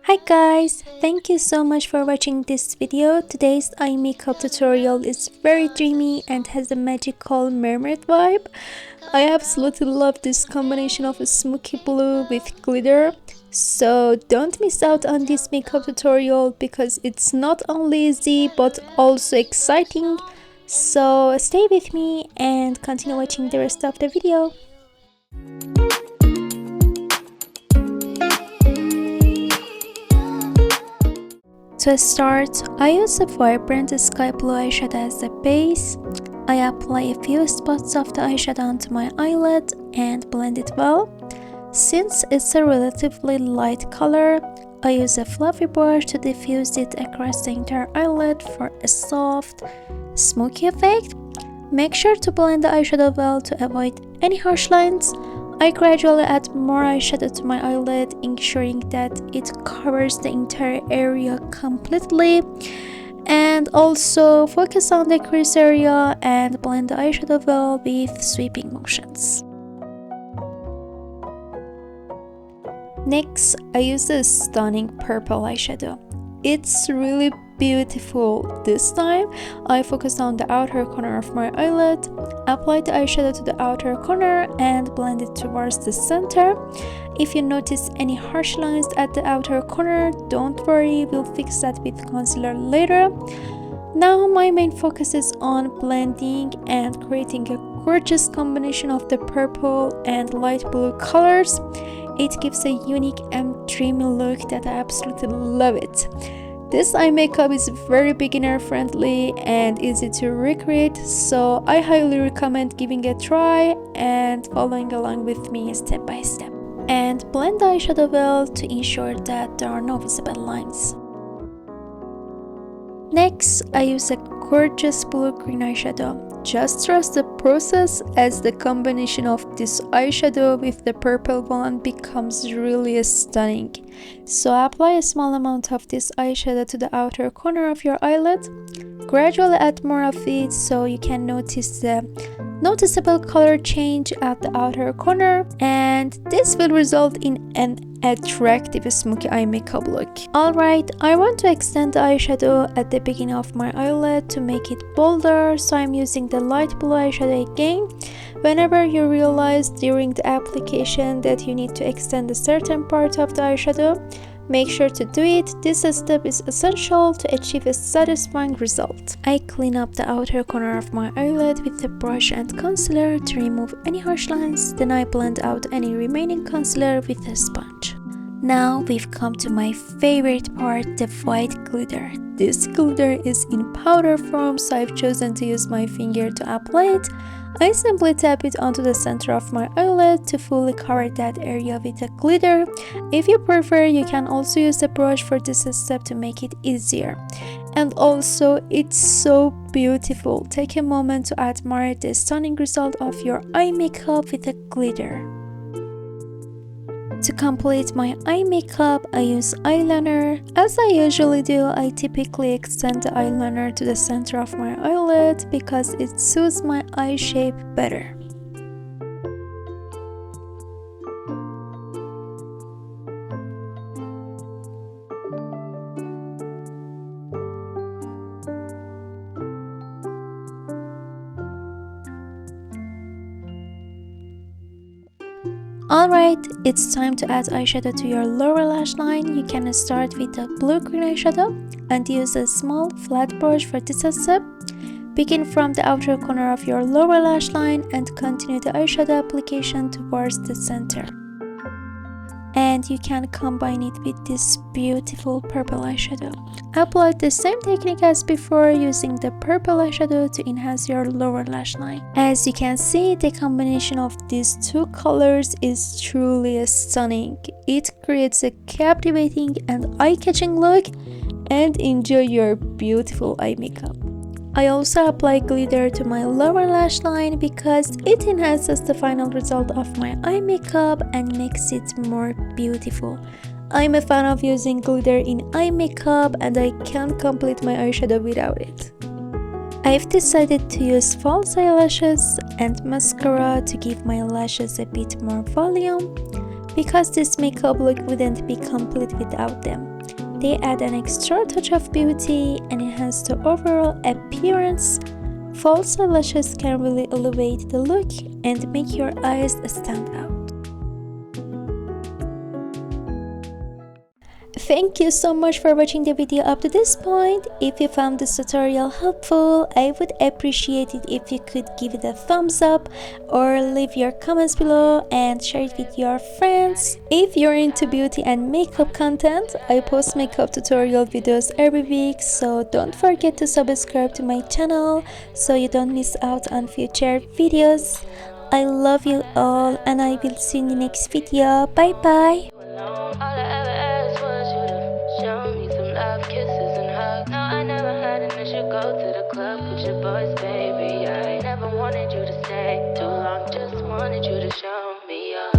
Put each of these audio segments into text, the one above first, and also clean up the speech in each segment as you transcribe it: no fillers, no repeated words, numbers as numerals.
Hi guys, thank you so much for watching this video. Today's eye makeup tutorial is very dreamy and has a magical mermaid vibe. I absolutely love this combination of a smoky blue with glitter. So don't miss out on this makeup tutorial because it's not only easy but also exciting. So stay with me and continue watching the rest of the video. To start, I use a vibrant sky blue eyeshadow as the base. I apply a few spots of the eyeshadow onto my eyelid and blend it well. Since it's a relatively light color, I use a fluffy brush to diffuse it across the entire eyelid for a soft, smoky effect. Make sure to blend the eyeshadow well to avoid any harsh lines. I gradually add more eyeshadow to my eyelid, ensuring that it covers the entire area completely. And also focus on the crease area and blend the eyeshadow well with sweeping motions. Next, I use a stunning purple eyeshadow. It's really beautiful. This time, I focus on the outer corner of my eyelid, apply the eyeshadow to the outer corner and blend it towards the center. If you notice any harsh lines at the outer corner, don't worry, we'll fix that with concealer later. Now my main focus is on blending and creating a gorgeous combination of the purple and light blue colors. It gives a unique and dreamy look that I absolutely love it. This eye makeup is very beginner friendly and easy to recreate, so I highly recommend giving it a try and following along with me step by step. And blend the eyeshadow well to ensure that there are no visible lines. Next, I use a gorgeous blue-green eyeshadow. Just trust the process as the combination of this eyeshadow with the purple one becomes really stunning. So apply a small amount of this eyeshadow to the outer corner of your eyelid. Gradually add more of it so you can notice the noticeable color change at the outer corner, and this will result in an attractive smoky eye makeup look. Alright, I want to extend the eyeshadow at the beginning of my eyelid to make it bolder, so I'm using the light blue eyeshadow again. Whenever you realize during the application that you need to extend a certain part of the eyeshadow, make sure to do it. This step is essential to achieve a satisfying result. I clean up the outer corner of my eyelid with the brush and concealer to remove any harsh lines. Then I blend out any remaining concealer with a sponge. Now we've come to my favorite part, the white glitter. This glitter is in powder form, so I've chosen to use my finger to apply it. I simply tap it onto the center of my eyelid to fully cover that area with the glitter. If you prefer, you can also use a brush for this step to make it easier. And also, it's so beautiful. Take a moment to admire the stunning result of your eye makeup with the glitter. To complete my eye makeup, I use eyeliner. As I usually do, I typically extend the eyeliner to the center of my eyelid because it suits my eye shape better. Alright, it's time to add eyeshadow to your lower lash line. You can start with a blue-green eyeshadow and use a small flat brush for this step. Begin from the outer corner of your lower lash line and continue the eyeshadow application towards the center. And you can combine it with this beautiful purple eyeshadow. Apply the same technique as before, using the purple eyeshadow to enhance your lower lash line. As you can see, the combination of these two colors is truly stunning. It creates a captivating and eye-catching look, and enjoy your beautiful eye makeup. I also apply glitter to my lower lash line because it enhances the final result of my eye makeup and makes it more beautiful. I'm a fan of using glitter in eye makeup and I can't complete my eyeshadow without it. I've decided to use false eyelashes and mascara to give my lashes a bit more volume because this makeup look wouldn't be complete without them. They add an extra touch of beauty and enhance the overall appearance. False eyelashes can really elevate the look and make your eyes stand out. Thank you so much for watching the video up to this point. If you found this tutorial helpful, I would appreciate it if you could give it a thumbs up or leave your comments below and share it with your friends. If you're into beauty and makeup content, I post makeup tutorial videos every week, so don't forget to subscribe to my channel so you don't miss out on future videos. I love you all and I will see you in the next video. Bye bye. Kisses and hugs. No, I never had an issue. Go to the club with your boys, baby. I never wanted you to stay too long. Just wanted you to show me up.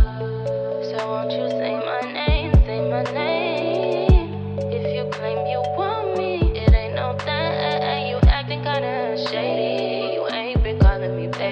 So won't you say my name? Say my name. If you claim you want me, it ain't no thing. You acting kinda shady. You ain't been calling me baby.